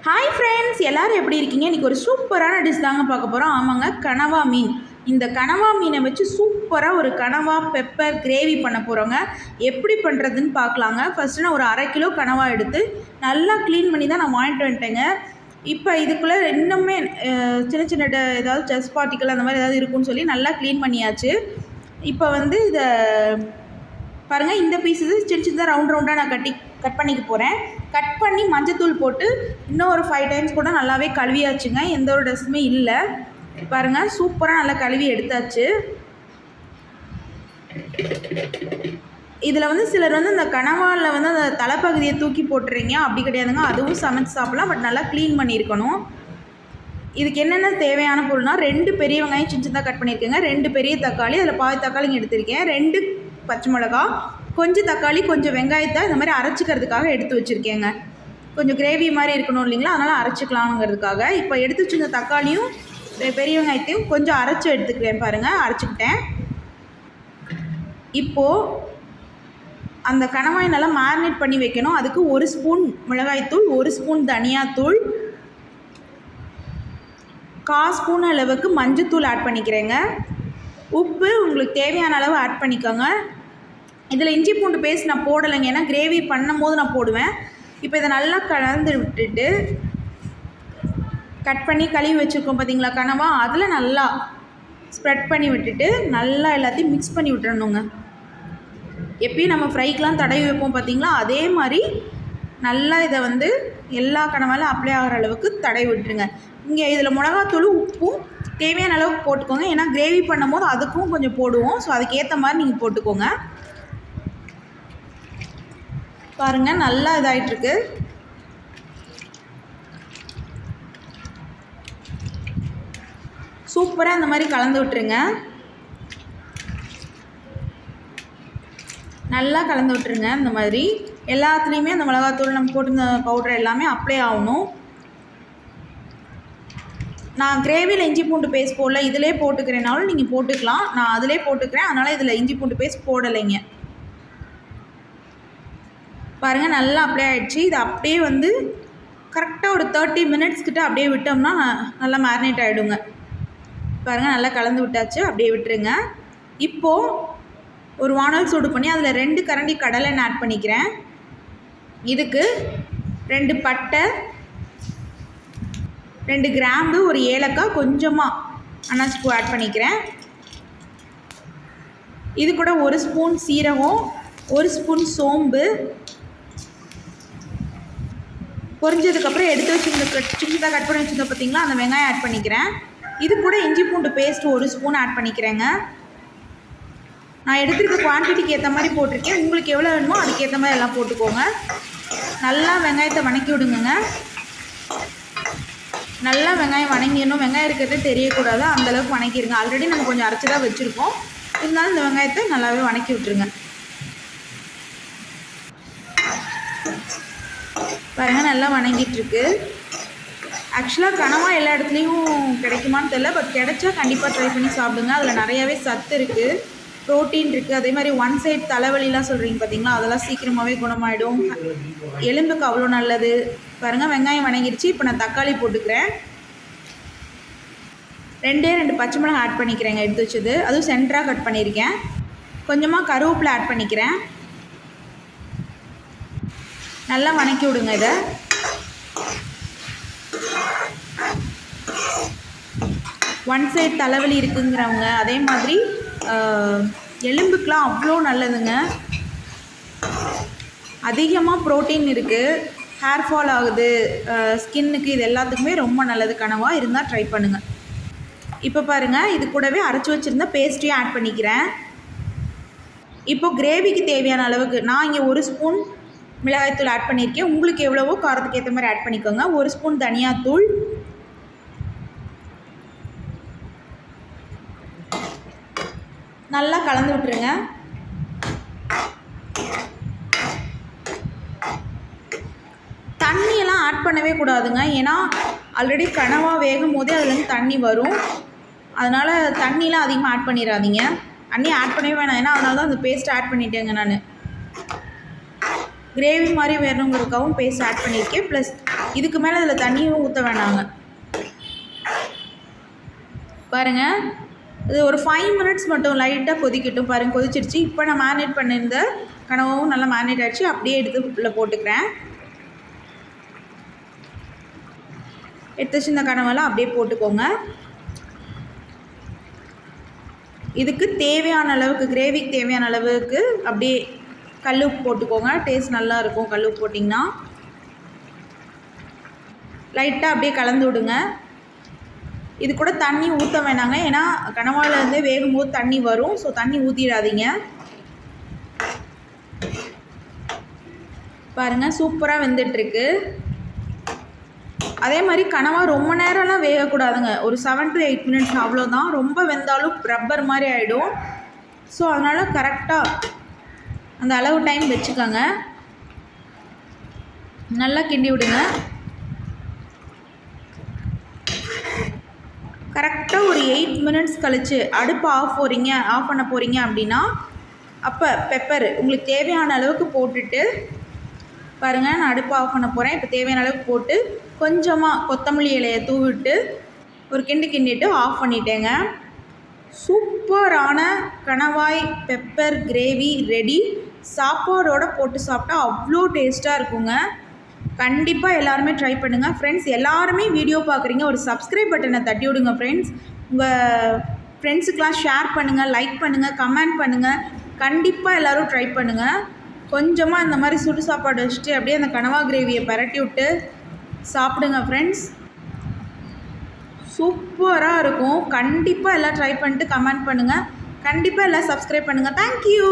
Hi friends, எல்லோரும் எப்படி இருக்கீங்க? இன்றைக்கி ஒரு சூப்பரான டிஷ் தாங்க பார்க்க போகிறோம். ஆமாங்க, கனவா மீன். இந்த கனவா மீனை வச்சு சூப்பராக ஒரு கனவா பெப்பர் கிரேவி பண்ண போகிறோங்க. எப்படி பண்ணுறதுன்னு பார்க்கலாங்க. ஃபஸ்ட்டு நான் ஒரு 1/2 கிலோ கனவா எடுத்து நல்லா க்ளீன் பண்ணி தான் நான் வாங்கிட்டு வந்துட்டேங்க. இப்போ இதுக்குள்ளே இன்னுமே சின்ன சின்ன ஏதாவது செஸ் பார்ட்டிக்கல் அந்த மாதிரி ஏதாவது இருக்குன்னு சொல்லி நல்லா க்ளீன் பண்ணியாச்சு. இப்போ வந்து இதை பாருங்கள், இந்த பீஸஸ் சின்ன சின்னதாக ரவுண்டாக நான் கட் பண்ணிக்க போகிறேன். கட் பண்ணி மஞ்சத்தூள் போட்டு இன்னும் ஒரு 5 டைம்ஸ் கூட நல்லாவே கழுவியாச்சுங்க. எந்த ஒரு டஸ்ட்டுமே இல்லை. பாருங்கள், சூப்பராக நல்லா கழுவி எடுத்தாச்சு. இதில் வந்து சிலர் வந்து இந்த கனவாவில் வந்து அந்த தலைப்பகுதியை தூக்கி போட்டுறீங்க. அப்படி கிடையாதுங்க, அதுவும் சமைச்சு சாப்பிடலாம். பட் நல்லா க்ளீன் பண்ணியிருக்கணும். இதுக்கு என்னென்ன தேவையான பொருள்னால் 2 பெரிய வெங்காயம் சின்ன சின்னதாக கட் பண்ணியிருக்கேங்க, 2 பெரிய தக்காளி, அதில் பாதி தக்காளிங்க எடுத்திருக்கேன், 2 பச்சை மிளகா, கொஞ்சம் தக்காளி, கொஞ்சம் வெங்காயத்தை இந்த மாதிரி அரைச்சிக்கிறதுக்காக எடுத்து வச்சுருக்கேங்க. கொஞ்சம் கிரேவி மாதிரி இருக்கணும் இல்லைங்களா, அதனால் அரைச்சிக்கலாங்கிறதுக்காக. இப்போ எடுத்து வச்சுருந்த தக்காளியும் பெரிய வெங்காயத்தையும் கொஞ்சம் அரைச்சி எடுத்துக்கிறேன். பாருங்கள், அரைச்சிக்கிட்டேன். இப்போது அந்த கனவாய் நல்லா மேரினேட் பண்ணி வைக்கணும். அதுக்கு 1 ஸ்பூன் மிளகாய்த்தூள், 1 ஸ்பூன் தனியாத்தூள், 1/4 ஸ்பூன் அளவுக்கு மஞ்சத்தூள் ஆட் பண்ணிக்கிறேங்க. உப்பு உங்களுக்கு தேவையான அளவு ஆட் பண்ணிக்கோங்க. இதில் இஞ்சி பூண்டு பேஸ்ட் நான் போடலைங்க, ஏன்னா கிரேவி பண்ணும் போது நான் போடுவேன். இப்போ இதை நல்லா கலந்து விட்டுட்டு கட் பண்ணி கழுவி வச்சுருக்கோம் பார்த்தீங்களா கனவா, அதில் நல்லா ஸ்ப்ரெட் பண்ணி விட்டுட்டு நல்லா எல்லாத்தையும் மிக்ஸ் பண்ணி விட்டுறணுங்க. எப்பயும் நம்ம ஃப்ரைக்கெலாம் தடவி வைப்போம் பார்த்தீங்களா, அதே மாதிரி நல்லா இதை வந்து எல்லா கனவாலும் அப்ளை ஆகிற அளவுக்கு தடவி விட்டுருங்க. இங்கே இதில் மிளகாத்தூளும் உப்பும் தேவையான அளவுக்கு போட்டுக்கோங்க, ஏன்னா கிரேவி பண்ணும் போது அதுக்கும் கொஞ்சம் போடுவோம். ஸோ அதுக்கேற்ற மாதிரி நீங்கள் போட்டுக்கோங்க. பாருங்கள், நல்லா இதாகிட்டுருக்கு. சூப்பராக இந்த மாதிரி கலந்து விட்டுருங்க. நல்லா கலந்து விட்டுருங்க. இந்த மாதிரி எல்லாத்துலேயுமே அந்த மிளகாத்தூள் நம்ம போட்டு இந்த பவுடர் எல்லாமே அப்ளை ஆகணும். நான் கிரேவியில் இஞ்சி பூண்டு பேஸ்ட் போடல, இதிலே போட்டுக்கிறேனாலும் நீங்கள் போட்டுக்கலாம். நான் அதிலே போட்டுக்கிறேன், அதனால் இதில் இஞ்சி பூண்டு பேஸ்ட் போடலைங்க. பாருங்கள், நல்லா அப்ளை ஆகிடுச்சு. இது அப்படியே வந்து கரெக்டாக ஒரு 30 மினிட்ஸ் கிட்ட அப்படியே விட்டோம்னா நல்லா மேரினேட் ஆகிடுங்க. பாருங்கள், நல்லா கலந்து விட்டாச்சு. அப்படியே விட்டுருங்க. இப்போது ஒரு வானல் சூடு பண்ணி அதில் 2 கரண்டி கடலெண்ணெய் ஆட் பண்ணிக்கிறேன். இதுக்கு 2 பட்டை, 2 கிராம்பு, ஒரு ஏலக்காய், கொஞ்சமாக அன்னாசி பூ ஆட் பண்ணிக்கிறேன். இது கூட 1 ஸ்பூன் சீரகம், 1 ஸ்பூன் சோம்பு பொரிஞ்சதுக்கப்புறம் எடுத்து வச்சுருந்த சின்னதாக கட் பண்ணி வச்சுருந்தோம் பார்த்தீங்களா, அந்த வெங்காயம் ஆட் பண்ணிக்கிறேன். இது கூட இஞ்சி பூண்டு பேஸ்ட் 1 ஸ்பூன் ஆட் பண்ணிக்கிறேங்க. நான் எடுத்துருக்க குவான்டிட்டிக்கு ஏற்ற மாதிரி போட்டிருக்கேன். உங்களுக்கு எவ்வளோ வேணுமோ அதுக்கேற்ற மாதிரி எல்லாம் போட்டுக்கோங்க. நல்லா வெங்காயத்தை வணக்கி விடுங்க. நல்லா வெங்காயம் வணங்கிடணும். வெங்காயம் இருக்கிறது தெரியக்கூடாது, அந்தளவுக்கு வணக்கிடுங்க. ஆல்ரெடி நம்ம கொஞ்சம் அரைச்சி தான் வச்சுருக்கோம், இருந்தாலும் இந்த வெங்காயத்தை நல்லாவே வணக்கி விட்டுருங்க. பாருங்கள், நல்லா வணங்கிட்டுருக்கு. ஆக்சுவலாக கனவா எல்லா இடத்துலையும் கிடைக்குமான்னு தெரியல, பட் கிடைச்சா கண்டிப்பாக ட்ரை பண்ணி சாப்பிடுங்க. அதில் நிறையாவே சத்து இருக்குது, ப்ரோட்டீன் இருக்குது. அதே மாதிரி 1 சைட் தலைவலிலாம் சொல்கிறீங்க பார்த்தீங்களா, அதெல்லாம் சீக்கிரமாகவே குணமாயிடும். எலும்புக்கு அவ்வளோ நல்லது. பாருங்கள், வெங்காயம் வணங்கிடுச்சு. இப்போ நான் தக்காளி போட்டுக்கிறேன். 2 பச்சை மிளகாய் ஆட் பண்ணிக்கிறேங்க, எடுத்து வச்சது. அதுவும் சென்டராக கட் பண்ணியிருக்கேன். கொஞ்சமாக கருவேப்பிலை ஆட் பண்ணிக்கிறேன். நல்லா வணக்கி விடுங்க. இதை 1 சைட் தலைவலி இருக்குங்கிறவங்க, அதே மாதிரி எலும்புக்கெலாம் அவ்வளோ நல்லதுங்க. அதிகமாக ப்ரோட்டீன் இருக்குது, ஹேர் ஃபால் ஆகுது, ஸ்கின்னுக்கு, இது எல்லாத்துக்குமே ரொம்ப நல்லது. கனவா இருந்தால் ட்ரை பண்ணுங்கள். இப்போ பாருங்கள், இது கூடவே அரைச்சி வச்சுருந்த பேஸ்ட்டையும் ஆட் பண்ணிக்கிறேன். இப்போது கிரேவிக்கு தேவையான அளவுக்கு நான் இங்கே 1 ஸ்பூன் மிளகாய்த்தூள் ஆட் பண்ணியிருக்கேன். உங்களுக்கு எவ்வளவோ காரத்துக்கு ஏற்ற மாதிரி ஆட் பண்ணிக்கோங்க. 1 ஸ்பூன் தனியாத்தூள், நல்லா கலந்து விட்டுருங்க. தண்ணியெல்லாம் ஆட் பண்ணவே கூடாதுங்க, ஏன்னா ஆல்ரெடி கனவா வேகும் போதே அதுலேருந்து தண்ணி வரும். அதனால் தண்ணிலாம் அதிகமாக ஆட் பண்ணிடாதீங்க. தண்ணி ஆட் பண்ணவே வேணாம், ஏன்னா அதனால தான் அந்த பேஸ்ட் ஆட் பண்ணிட்டேங்க நான். கிரேவி மாதிரி வேணுங்கிறதுக்காகவும் பேஸ்ட் ஆட் பண்ணியிருக்கேன். ப்ளஸ் இதுக்கு மேலே அதில் தண்ணியும் ஊற்ற வேணாங்க. பாருங்கள், இது ஒரு 5 மினிட்ஸ் மட்டும் லைட்டாக கொதிக்கட்டும். பாருங்கள், கொதிச்சிருச்சு. இப்போ நான் மேரினேட் பண்ணியிருந்த கனவாவும் நல்லா மேரினேட் ஆகிடுச்சு. அப்படியே எடுத்து உள்ளே போட்டுக்கிறேன். எடுத்து வச்சு இந்த கனவெல்லாம் அப்படியே போட்டுக்கோங்க. இதுக்கு தேவையான அளவுக்கு, கிரேவிக்கு தேவையான அளவுக்கு அப்படியே கல் உப்பு போட்டுக்கோங்க. டேஸ்ட் நல்லாயிருக்கும் கல் உப்பு போட்டிங்கன்னா. லைட்டாக அப்படியே கலந்து விடுங்க. இது கூட தண்ணி ஊற்ற வேணாங்க, ஏன்னா கனவாலேருந்து வேகும்போது தண்ணி வரும். ஸோ தண்ணி ஊற்றிடாதீங்க. பாருங்கள், சூப்பராக வெந்துட்டுருக்கு. அதே மாதிரி கனவா ரொம்ப நேரம்லாம் வேகக்கூடாதுங்க. ஒரு 7 to 8 மினிட்ஸ் அவ்வளோதான். ரொம்ப வெந்தாலும் ரப்பர் மாதிரி ஆகிடும். ஸோ அதனால் கரெக்டாக அந்த அளவு டைம் வச்சுக்கோங்க. நல்லா கிண்டி விடுங்க. கரெக்டாக ஒரு 8 மினிட்ஸ் கழித்து அடுப்பு ஆஃப் பண்ண போகிறீங்க அப்படின்னா அப்போ பெப்பர் உங்களுக்கு தேவையான அளவுக்கு போட்டுட்டு பாருங்கள், நான் அடுப்பு ஆஃப் பண்ண போகிறேன். இப்போ தேவையான அளவுக்கு போட்டு கொஞ்சமாக கொத்தமல்லி இலையை தூவிட்டு ஒரு கிண்டிட்டு ஆஃப் பண்ணிட்டேங்க. சூப்பரான கணவாய் பெப்பர் கிரேவி ரெடி. சாப்பாடோடு போட்டு சாப்பிட்டா அவ்வளோ டேஸ்ட்டாக இருக்குங்க. கண்டிப்பாக எல்லாருமே ட்ரை பண்ணுங்கள். ஃப்ரெண்ட்ஸ், எல்லாருமே வீடியோ பார்க்குறீங்க, ஒரு சப்ஸ்கிரைப் பட்டனை தட்டி விடுங்க ஃப்ரெண்ட்ஸ். உங்கள் ஃப்ரெண்ட்ஸுக்கெலாம் ஷேர் பண்ணுங்கள், லைக் பண்ணுங்கள், கமெண்ட் பண்ணுங்கள். கண்டிப்பாக எல்லோரும் ட்ரை பண்ணுங்கள். கொஞ்சமாக இந்த மாதிரி சுடு சாப்பாடு வச்சுட்டு அப்படியே அந்த கனவா கிரேவியை பரட்டி விட்டு சாப்பிடுங்க ஃப்ரெண்ட்ஸ். சூப்பராக இருக்கும். கண்டிப்பாக எல்லாம் ட்ரை பண்ணிட்டு கமெண்ட் பண்ணுங்கள். கண்டிப்பாக எல்லாம் சப்ஸ்கிரைப் பண்ணுங்கள். தேங்க்யூ.